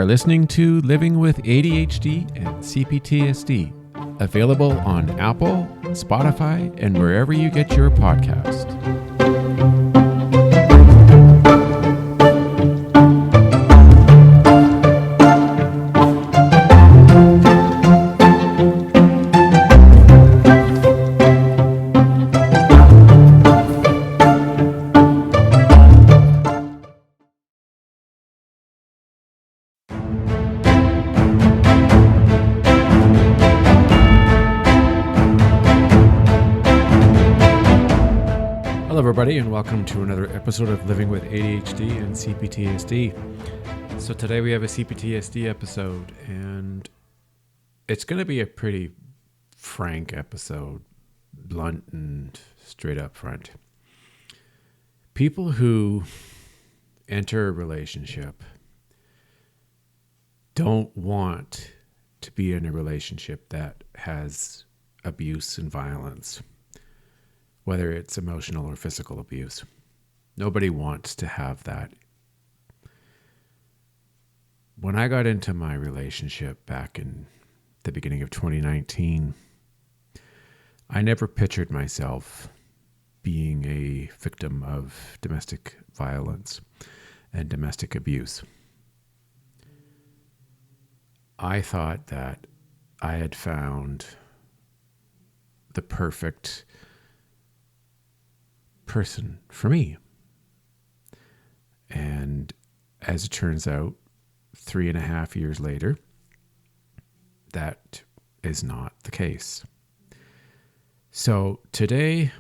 listening to Living with ADHD and CPTSD, available on Apple, Spotify, and wherever you get your podcast. Hello, everybody, and welcome to another episode of Living with ADHD and CPTSD. So today we have a CPTSD episode, and it's going to be a pretty frank episode, blunt and straight up front. People who enter a relationship don't want to be in a relationship that has abuse and violence, whether it's emotional or physical abuse. Nobody wants to have that. When I got into my relationship back in the beginning of 2019, I never pictured myself being a victim of domestic violence and domestic abuse. I thought that I had found the perfect person for me. And as it turns out, 3.5 years later, that is not the case. So today,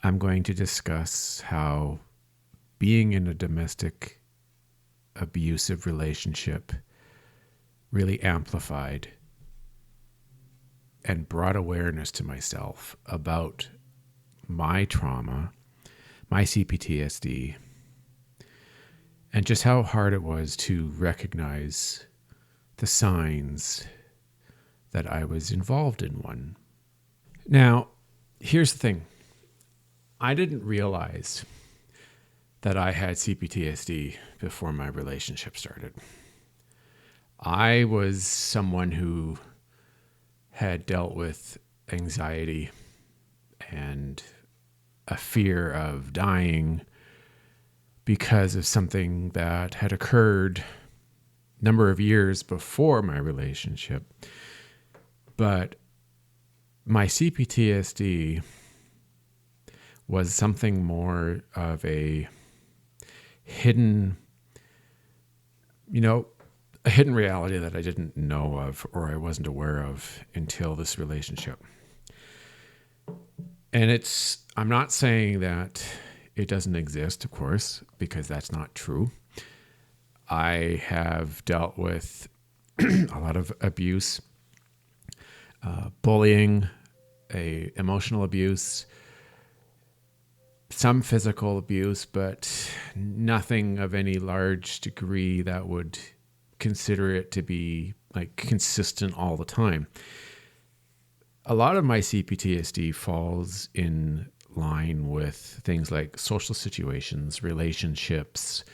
I'm going to discuss how being in a domestic abusive relationship really amplified and brought awareness to myself about my trauma, my CPTSD, and just how hard it was to recognize the signs that I was involved in one. Now, here's the thing. I didn't realize that I had CPTSD before my relationship started. I was someone who had dealt with anxiety and a fear of dying because of something that had occurred a number of years before my relationship. But my CPTSD was something more of a hidden, a hidden reality that I didn't know of or I wasn't aware of until this relationship. And I'm not saying that it doesn't exist, of course, because that's not true. I have dealt with a lot of abuse, bullying, emotional abuse, some physical abuse, but nothing of any large degree that would consider it to be like consistent all the time. A lot of my CPTSD falls in line with things like social situations, relationships,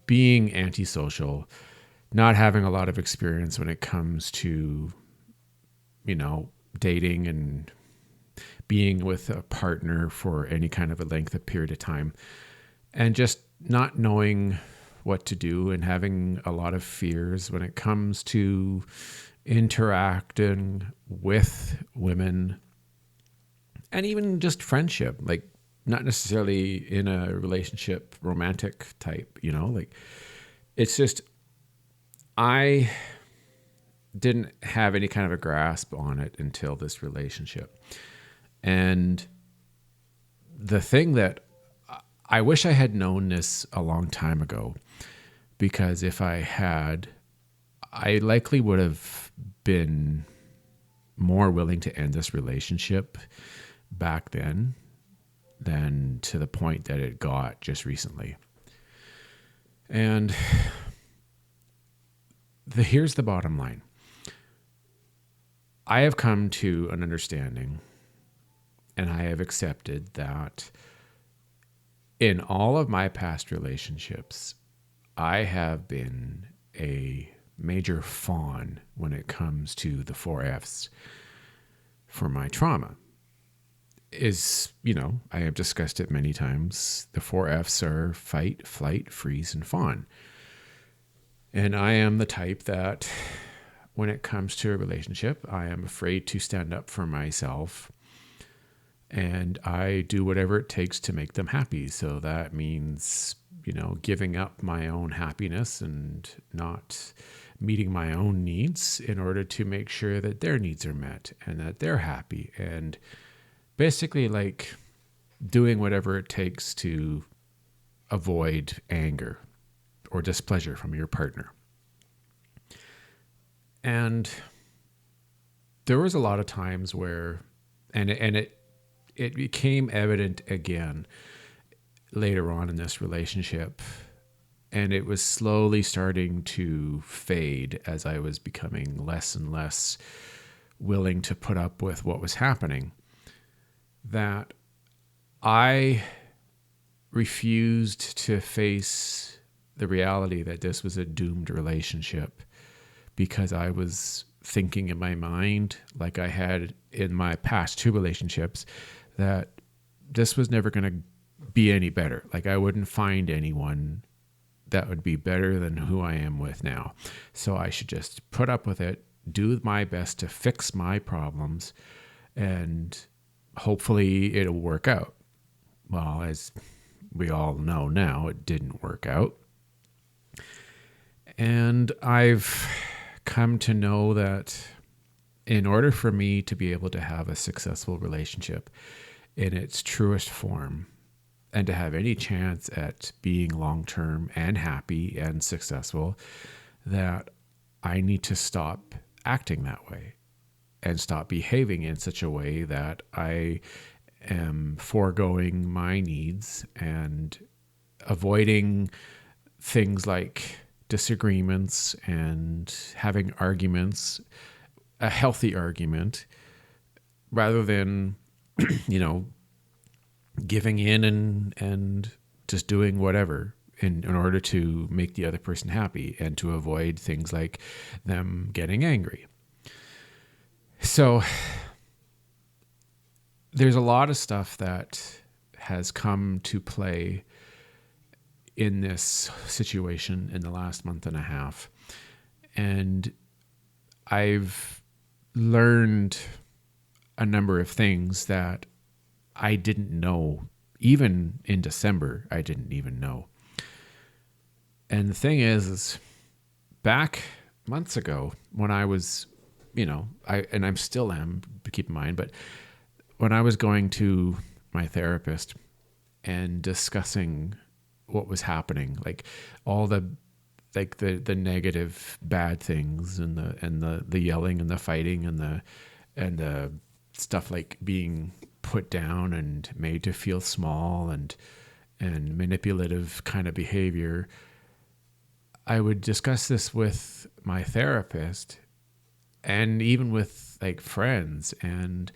being antisocial, not having a lot of experience when it comes to, dating and being with a partner for any kind of a length of period of time, and just not knowing what to do and having a lot of fears when it comes to interacting with women and even just friendship, like not necessarily in a relationship, romantic type, it's just, I didn't have any kind of a grasp on it until this relationship. And the thing that I wish I had known this a long time ago, because if I had, I likely would have been more willing to end this relationship back then than to the point that it got just recently. And here's the bottom line. I have come to an understanding, and I have accepted that in all of my past relationships, I have been a major fawn when it comes to the 4Fs for my trauma. I have discussed it many times. The 4Fs are fight, flight, freeze, and fawn. And I am the type that when it comes to a relationship, I am afraid to stand up for myself. And I do whatever it takes to make them happy. So that means, giving up my own happiness and not meeting my own needs in order to make sure that their needs are met and that they're happy. And basically like doing whatever it takes to avoid anger or displeasure from your partner. And there was a lot of times where, and it became evident again later on in this relationship, and it was slowly starting to fade as I was becoming less and less willing to put up with what was happening, that I refused to face the reality that this was a doomed relationship, because I was thinking in my mind, like I had in my past 2 relationships, that this was never going to be any better. Like I wouldn't find anyone that would be better than who I am with now. So I should just put up with it, do my best to fix my problems, and hopefully it'll work out. Well, as we all know now, it didn't work out. And I've come to know that in order for me to be able to have a successful relationship in its truest form and to have any chance at being long-term and happy and successful, that I need to stop acting that way and stop behaving in such a way that I am foregoing my needs and avoiding things like disagreements and having arguments, a healthy argument, rather than, giving in and just doing whatever in order to make the other person happy and to avoid things like them getting angry. So there's a lot of stuff that has come to play in this situation in the last month and a half. And I've learned a number of things that I didn't know. Even in December, I didn't even know. And the thing is back months ago when I was, I'm still am, keep in mind, but when I was going to my therapist and discussing what was happening, like all the negative bad things and the yelling and the fighting and the stuff like being put down and made to feel small and manipulative kind of behavior, I would discuss this with my therapist and even with like friends, and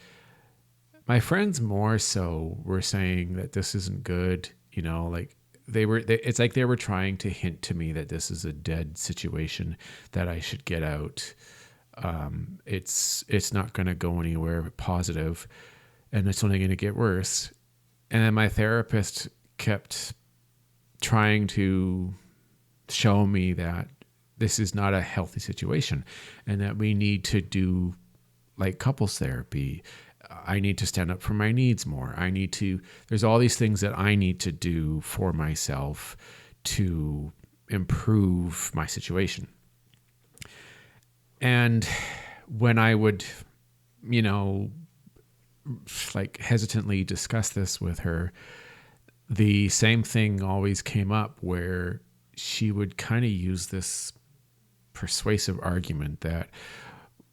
my friends more so were saying that this isn't good, like it's like they were trying to hint to me that this is a dead situation, that I should get out. It's not going to go anywhere positive, and it's only going to get worse. And then my therapist kept trying to show me that this is not a healthy situation and that we need to do like couples therapy. I need to stand up for my needs more. There's all these things that I need to do for myself to improve my situation. And when I would, like hesitantly discuss this with her, the same thing always came up where she would kind of use this persuasive argument that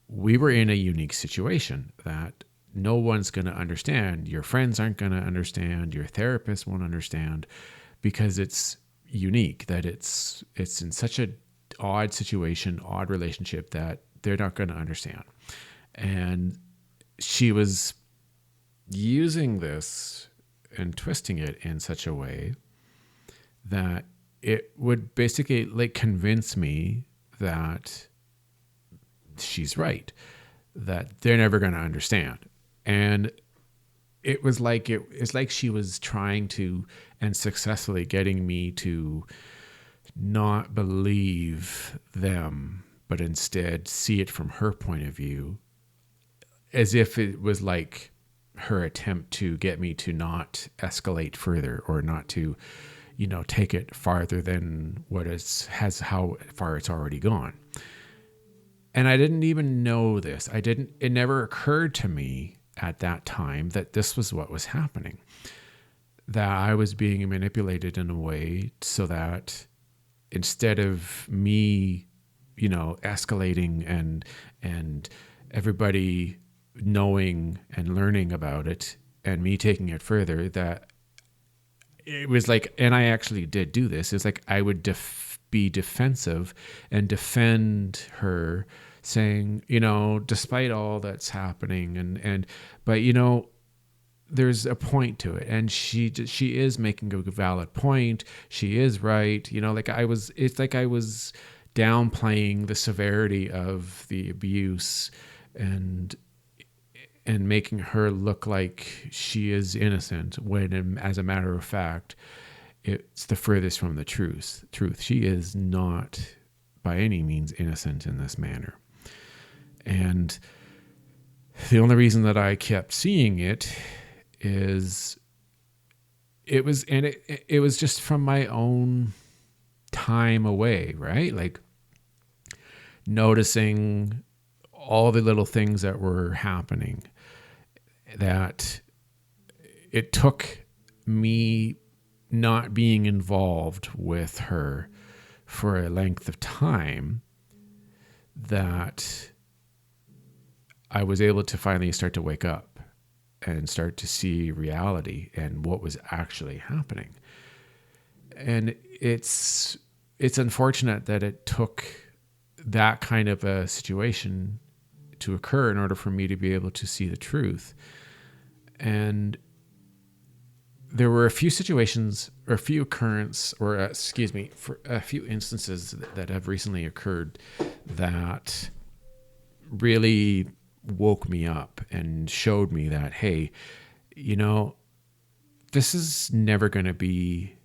we were in a unique situation, that no one's going to understand. Your friends aren't going to understand. Your therapist won't understand because it's unique, that it's in such an odd situation, odd relationship that they're not going to understand. And she was using this and twisting it in such a way that it would basically like convince me that she's right, that they're never going to understand. And it's like she was trying to and successfully getting me to not believe them, but instead see it from her point of view, as if it was like her attempt to get me to not escalate further, or not to, take it farther than how far it's already gone. And I didn't even know this. It never occurred to me at that time that this was what was happening, that I was being manipulated in a way so that instead of me, escalating and everybody knowing and learning about it and me taking it further, that it was like, and I actually did do this, it's like I would be defensive and defend her, saying, despite all that's happening but there's a point to it, and she is making a valid point. She is right. It's like I was downplaying the severity of the abuse and making her look like she is innocent, when as a matter of fact, it's the furthest from the truth. She is not by any means innocent in this manner. And the only reason that I kept seeing it is it was just from my own time away, right? Like noticing all the little things that were happening, that it took me not being involved with her for a length of time, that I was able to finally start to wake up and start to see reality and what was actually happening. And it's unfortunate that it took that kind of a situation to occur in order for me to be able to see the truth. And there were a few situations, or a few for a few instances that have recently occurred that really woke me up and showed me that, hey, this is never going to be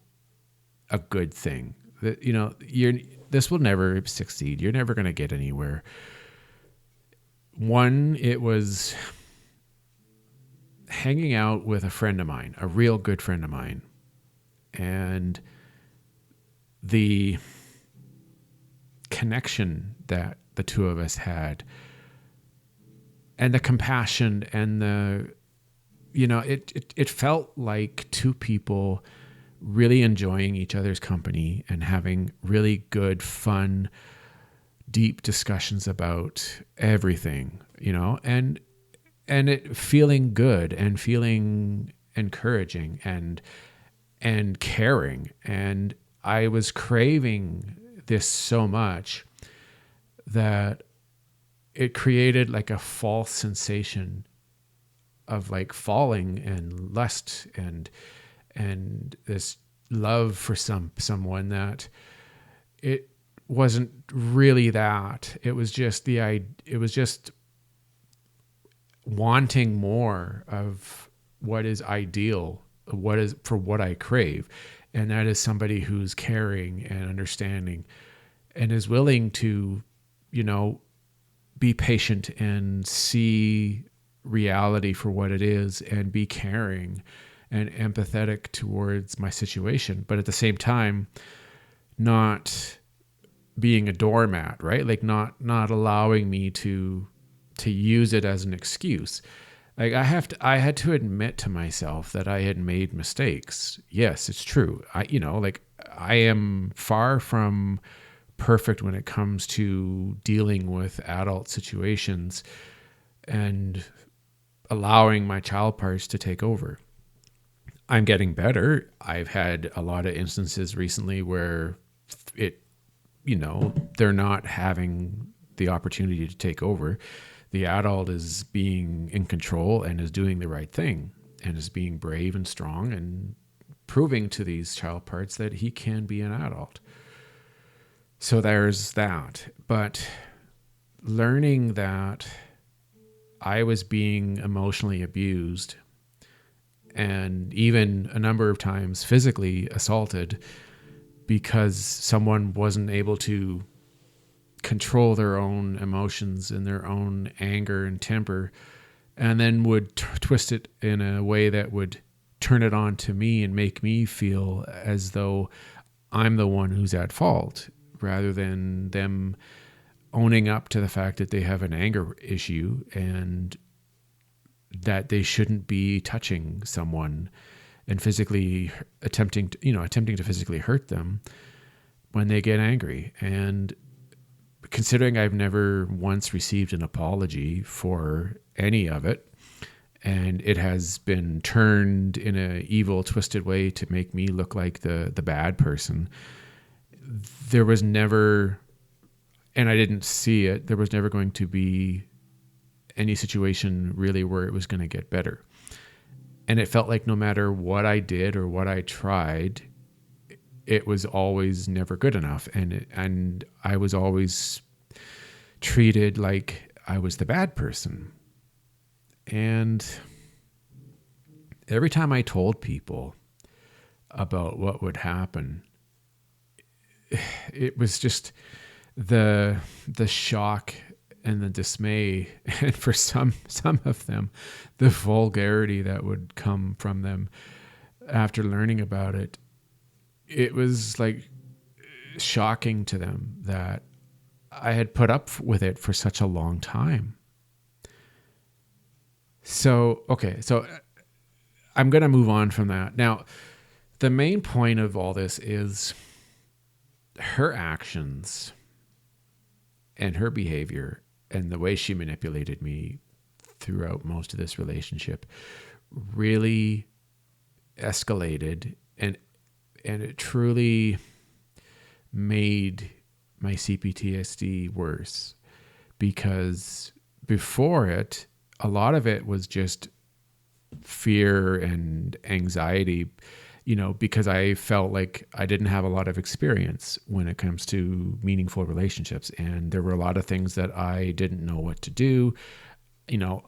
a good thing. That, this will never succeed. You're never going to get anywhere. One, it was hanging out with a friend of mine, a real good friend of mine, and the connection that the two of us had, and the compassion, and it felt like two people really enjoying each other's company and having really good, fun, deep discussions about everything, and it feeling good and feeling encouraging and caring. And I was craving this so much that it created like a false sensation of like falling and lust and this love for someone, that it wasn't really that. It was just wanting more of what is ideal, what I crave. And that is somebody who's caring and understanding and is willing to, be patient and see reality for what it is and be caring and empathetic towards my situation. But at the same time, not being a doormat, right? Like not allowing me to use it as an excuse. Like I had to admit to myself that I had made mistakes. Yes, it's true. I am far from perfect when it comes to dealing with adult situations and allowing my child parts to take over. I'm getting better. I've had a lot of instances recently where they're not having the opportunity to take over. The adult is being in control and is doing the right thing and is being brave and strong and proving to these child parts that he can be an adult. So there's that. But learning that I was being emotionally abused and even a number of times physically assaulted because someone wasn't able to control their own emotions and their own anger and temper, and then would twist it in a way that would turn it on to me and make me feel as though I'm the one who's at fault, rather than them owning up to the fact that they have an anger issue and that they shouldn't be touching someone and physically attempting to physically hurt them when they get angry. And considering I've never once received an apology for any of it, and it has been turned in a evil, twisted way to make me look like the bad person, there was never, and I didn't see it, there was never going to be any situation really where it was going to get better. And it felt like no matter what I did or what I tried, it was always never good enough. And I was always treated like I was the bad person. And every time I told people about what would happen, it was just the shock and the dismay, and for some of them, the vulgarity that would come from them after learning about it. It was like shocking to them that I had put up with it for such a long time. So I'm going to move on from that. Now, the main point of all this is her actions and her behavior and the way she manipulated me throughout most of this relationship really escalated, and it truly made my CPTSD worse, because before it, a lot of it was just fear and anxiety, because I felt like I didn't have a lot of experience when it comes to meaningful relationships. And there were a lot of things that I didn't know what to do.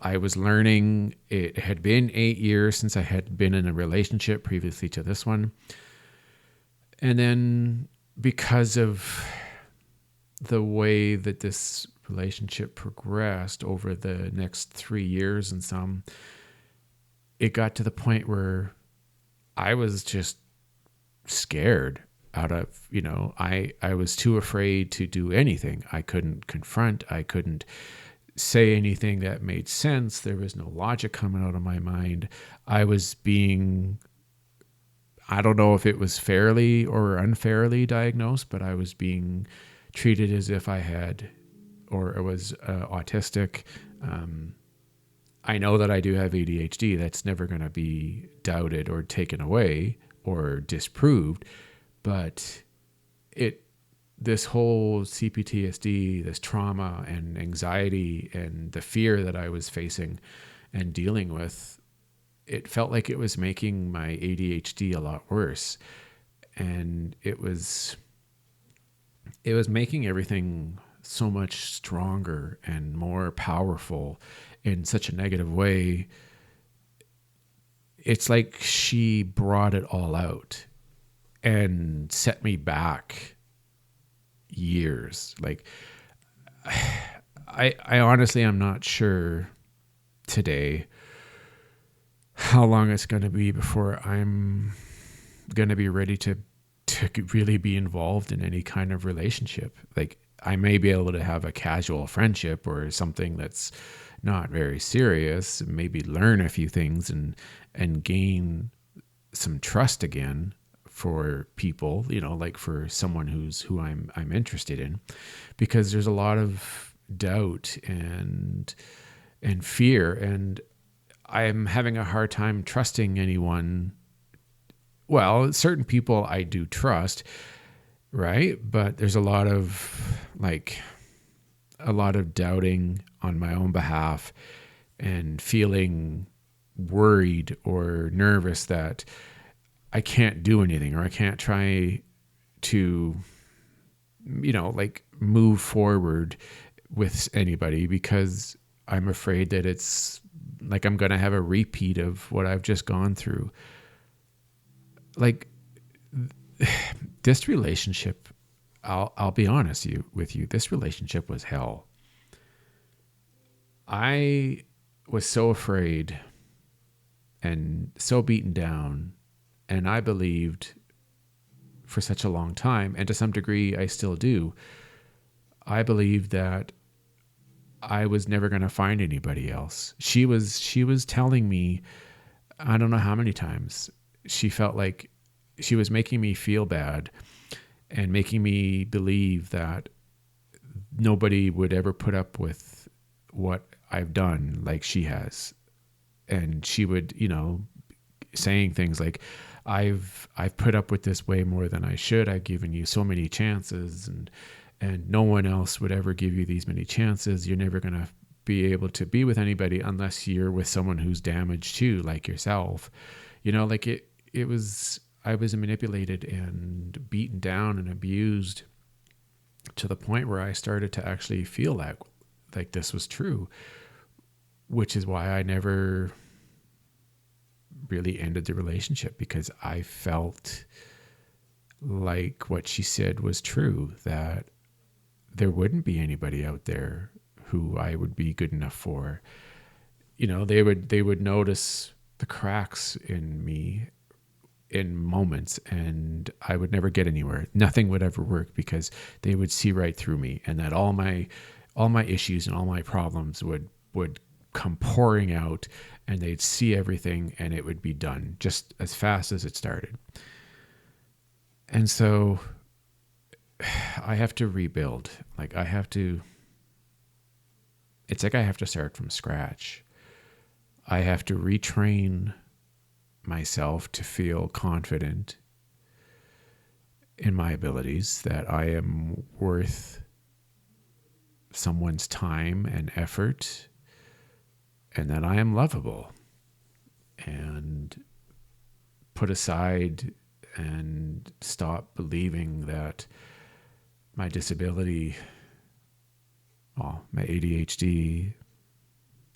I was learning. It had been 8 years since I had been in a relationship previously to this one. And then because of the way that this relationship progressed over the next 3 years and some, it got to the point where I was just scared out of, I was too afraid to do anything. I couldn't confront. I couldn't say anything that made sense. There was no logic coming out of my mind. I was being, I don't know if it was fairly or unfairly diagnosed, but I was being treated as if I had, or it was autistic. I know that I do have ADHD. That's never going to be doubted or taken away or disproved. But this whole CPTSD, this trauma and anxiety and the fear that I was facing and dealing with, it felt like it was making my ADHD a lot worse. And it was making everything so much stronger and more powerful in such a negative way. It's like she brought it all out and set me back years. Like, I honestly am not sure today how long it's going to be before I'm going to be ready to really be involved in any kind of relationship. Like, I may be able to have a casual friendship or something that's not very serious, maybe learn a few things and gain some trust again for people, like for someone who I'm interested in, because there's a lot of doubt and fear, and I'm having a hard time trusting anyone. Well, certain people I do trust, right? But there's a lot of doubting on my own behalf and feeling worried or nervous that I can't do anything, or I can't try to, like move forward with anybody because I'm afraid that it's like I'm going to have a repeat of what I've just gone through. Like this relationship, I'll be honest with you, this relationship was hell. I was so afraid and so beaten down, and I believed for such a long time, and to some degree I still do, I believed that I was never going to find anybody else. She was telling me, I don't know how many times, she felt like she was making me feel bad and making me believe that nobody would ever put up with what I've done like she has. And she would, saying things like, I've put up with this way more than I should. I've given you so many chances, and no one else would ever give you these many chances. You're never going to be able to be with anybody unless you're with someone who's damaged too, like yourself. Like it was, I was manipulated and beaten down and abused to the point where I started to actually feel like this was true, which is why I never really ended the relationship, because I felt like what she said was true, that there wouldn't be anybody out there who I would be good enough for. They would notice the cracks in me in moments, and I would never get anywhere. Nothing would ever work because they would see right through me, and that all my issues and all my problems would come pouring out, and they'd see everything, and it would be done just as fast as it started. And so I have to rebuild. It's like I have to start from scratch. I have to retrain myself to feel confident in my abilities, that I am worth someone's time and effort, and that I am lovable, and put aside and stop believing that my disability, my ADHD,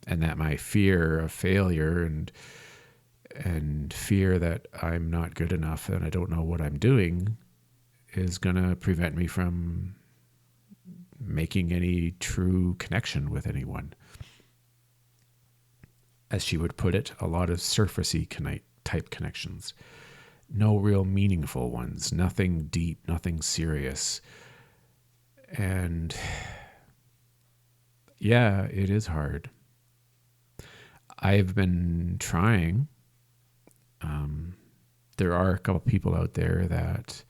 and that my fear of failure and fear that I'm not good enough and I don't know what I'm doing is going to prevent me from making any true connection with anyone. As she would put it, a lot of surfacey type connections. No real meaningful ones, nothing deep, nothing serious. And yeah, it is hard. I've been trying. There are a couple people out there that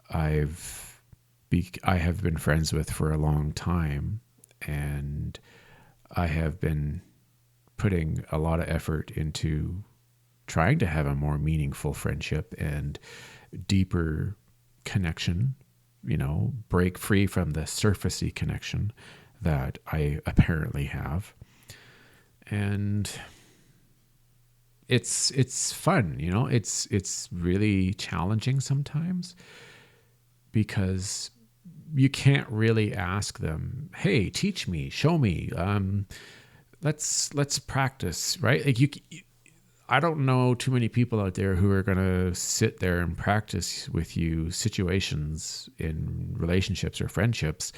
I have been friends with for a long time, and I have been putting a lot of effort into trying to have a more meaningful friendship and deeper connection, break free from the surfacey connection that I apparently have. And it's fun, it's really challenging sometimes, because you can't really ask them, hey, teach me, show me, let's practice, right? I don't know too many people out there who are going to sit there and practice with you situations in relationships or friendships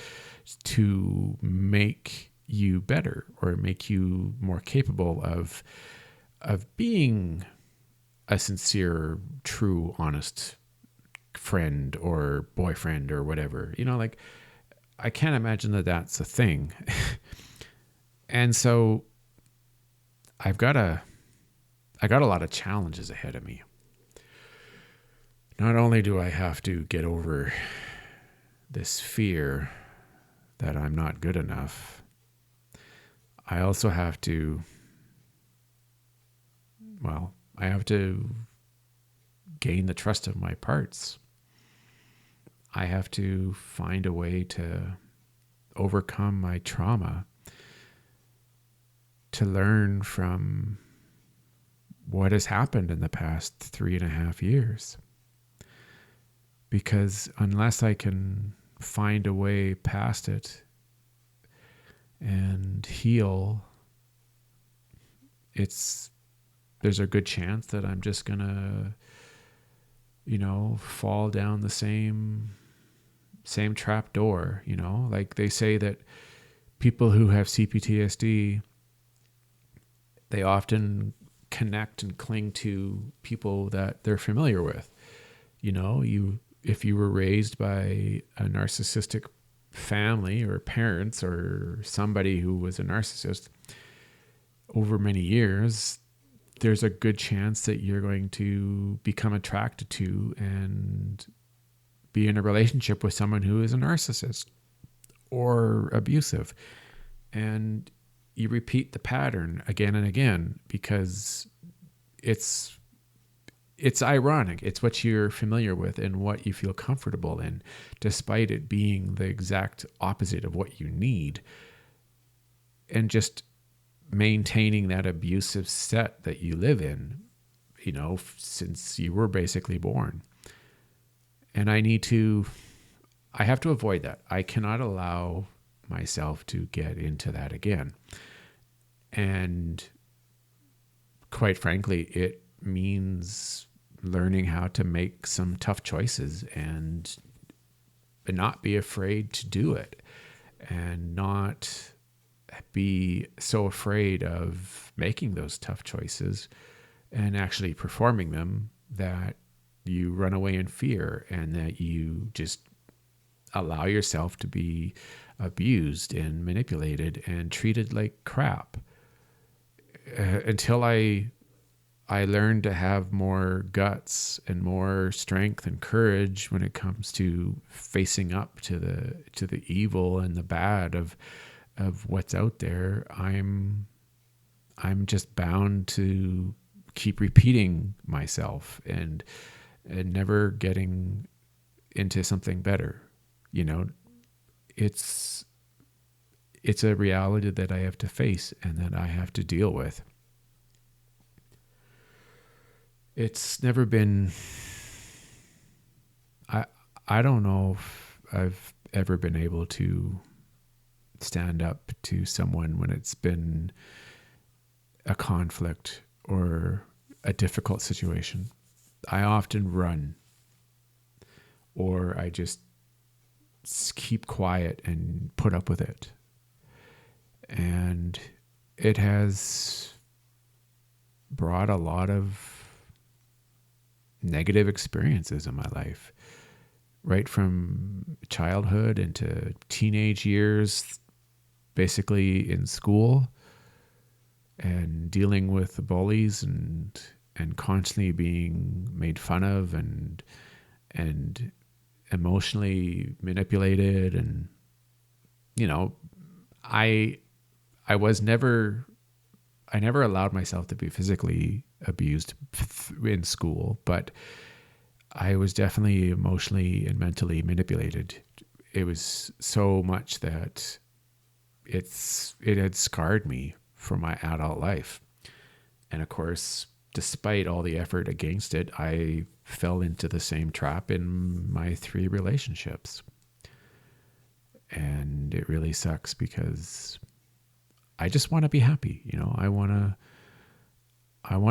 to make you better or make you more capable of being a sincere, true, honest friend or boyfriend or whatever. I can't imagine that that's a thing. And so I got a lot of challenges ahead of me. Not only do I have to get over this fear that I'm not good enough, I also have to gain the trust of my parts. I have to find a way to overcome my trauma, to learn from what has happened in the past 3.5 years. Because unless I can find a way past it and heal, there's a good chance that I'm just gonna, fall down the same trap door. Like they say that people who have CPTSD, they often connect and cling to people that they're familiar with. If you were raised by a narcissistic family or parents or somebody who was a narcissist over many years, there's a good chance that you're going to become attracted to and be in a relationship with someone who is a narcissist or abusive. And you repeat the pattern again and again because it's ironic. It's what you're familiar with and what you feel comfortable in, despite it being the exact opposite of what you need. And just maintaining that abusive set that you live in, since you were basically born. And I have to avoid that. I cannot allow myself to get into that again. And quite frankly, it means learning how to make some tough choices and not be afraid to do it, and not be so afraid of making those tough choices and actually performing them that you run away in fear and that you just allow yourself to be abused and manipulated and treated like crap. Until I learned to have more guts and more strength and courage when it comes to facing up to the evil and the bad of what's out there, I'm just bound to keep repeating myself and never getting into something better. It's a reality that I have to face and that I have to deal with. It's never been, I don't know if I've ever been able to stand up to someone when it's been a conflict or a difficult situation. I often run, or I just keep quiet and put up with it. And it has brought a lot of negative experiences in my life, right from childhood into teenage years, basically in school, and dealing with the bullies and constantly being made fun of and emotionally manipulated. And I never allowed myself to be physically abused in school, but I was definitely emotionally and mentally manipulated. It was so much that it had scarred me for my adult life. And of course, despite all the effort against it, I fell into the same trap in my 3 relationships. And it really sucks because I just want to be happy. I want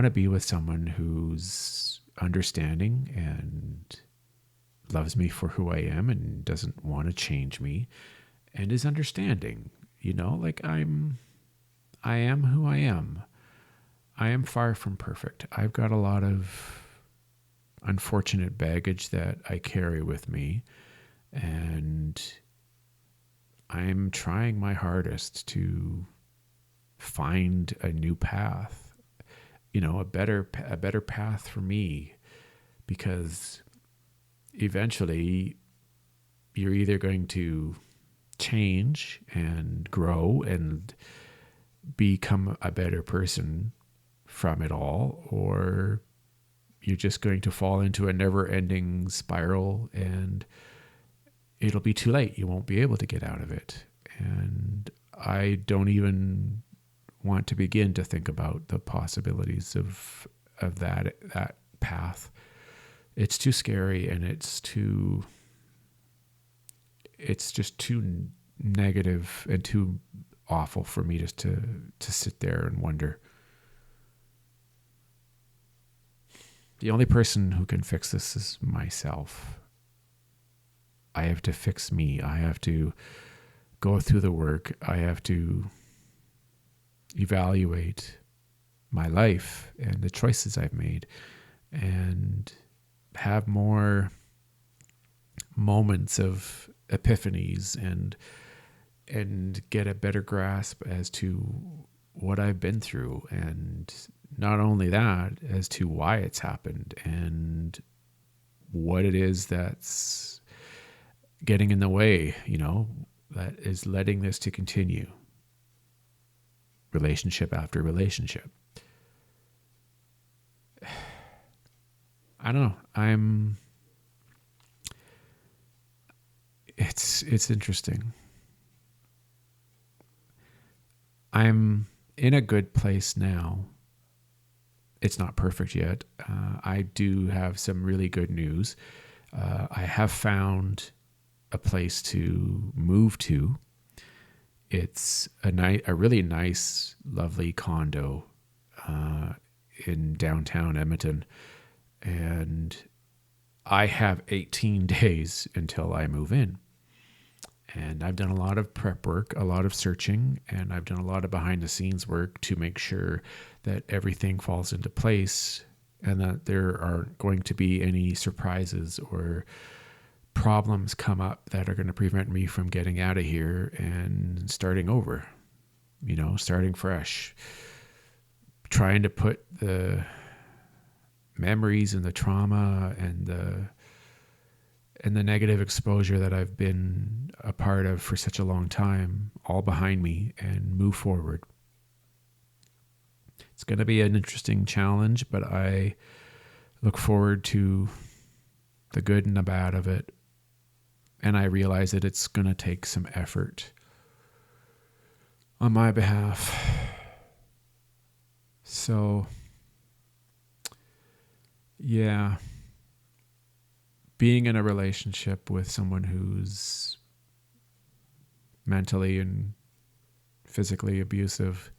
to be with someone who's understanding and loves me for who I am and doesn't want to change me and is understanding. Like I am who I am. I am far from perfect. I've got a lot of unfortunate baggage that I carry with me, and I'm trying my hardest to find a new path, a better path for me, because eventually you're either going to change and grow and become a better person from it all, or you're just going to fall into a never-ending spiral and it'll be too late. You won't be able to get out of it. And I don't even want to begin to think about the possibilities of of that path. It's too scary, and it's just too negative and too awful for me just to sit there and wonder. The only person who can fix this is myself. I have to fix me. I have to go through the work. I have to evaluate my life and the choices I've made and have more moments of epiphanies and get a better grasp as to what I've been through, and not only that, as to why it's happened and what it is that's getting in the way, that is letting this to continue, relationship after relationship. I don't know. It's interesting. I'm in a good place now. It's not perfect yet. I do have some really good news. I have found a place to move to. It's a really nice, lovely condo in downtown Edmonton. And I have 18 days until I move in. And I've done a lot of prep work, a lot of searching, and I've done a lot of behind the scenes work to make sure that everything falls into place and that there aren't going to be any surprises or problems come up that are going to prevent me from getting out of here and starting over, starting fresh, trying to put the memories and the trauma and the negative exposure that I've been a part of for such a long time all behind me and move forward. It's going to be an interesting challenge, but I look forward to the good and the bad of it. And I realize that it's going to take some effort on my behalf. So, yeah. Being in a relationship with someone who's mentally and physically abusive,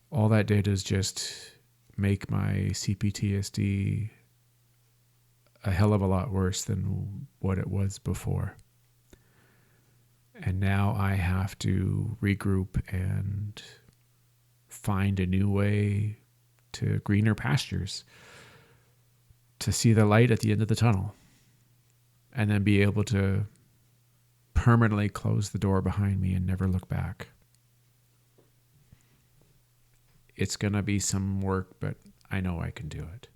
all that did is just make my CPTSD a hell of a lot worse than what it was before. And now I have to regroup and find a new way to greener pastures, to see the light at the end of the tunnel, and then be able to permanently close the door behind me and never look back. It's going to be some work, but I know I can do it.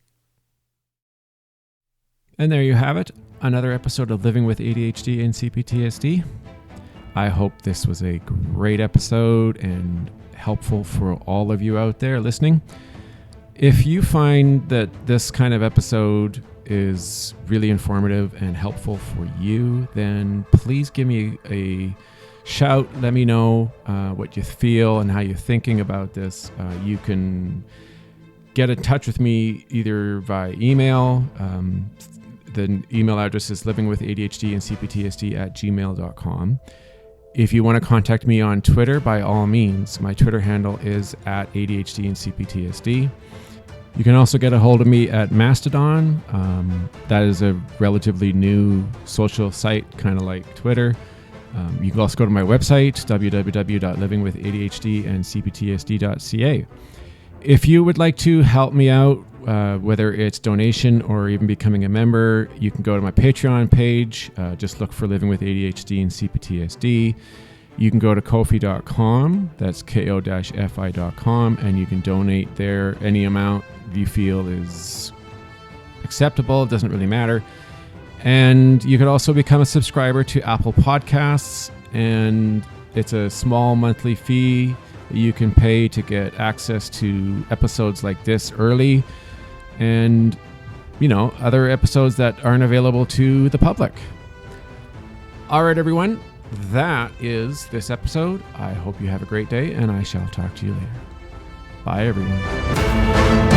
And there you have it, another episode of Living with ADHD and CPTSD. I hope this was a great episode and helpful for all of you out there listening. If you find that this kind of episode is really informative and helpful for you, then please give me a shout. Let me know what you feel and how you're thinking about this. You can get in touch with me either via email. The email address is livingwithadhdandcptsd@gmail.com. If you want to contact me on Twitter, by all means, my Twitter handle is @ADHD and CPTSD. You can also get a hold of me at Mastodon. That is a relatively new social site, kind of like Twitter. You can also go to my website, www.livingwithadhdandcptsd.ca. If you would like to help me out, whether it's donation or even becoming a member, you can go to my Patreon page. Just look for Living with ADHD and CPTSD. You can go to Ko-fi.com, that's ko-fi.com, and you can donate there any amount you feel is acceptable. It doesn't really matter. And you could also become a subscriber to Apple Podcasts, and it's a small monthly fee that you can pay to get access to episodes like this early and, other episodes that aren't available to the public. All right, everyone. That is this episode. I hope you have a great day, and I shall talk to you later. Bye, everyone.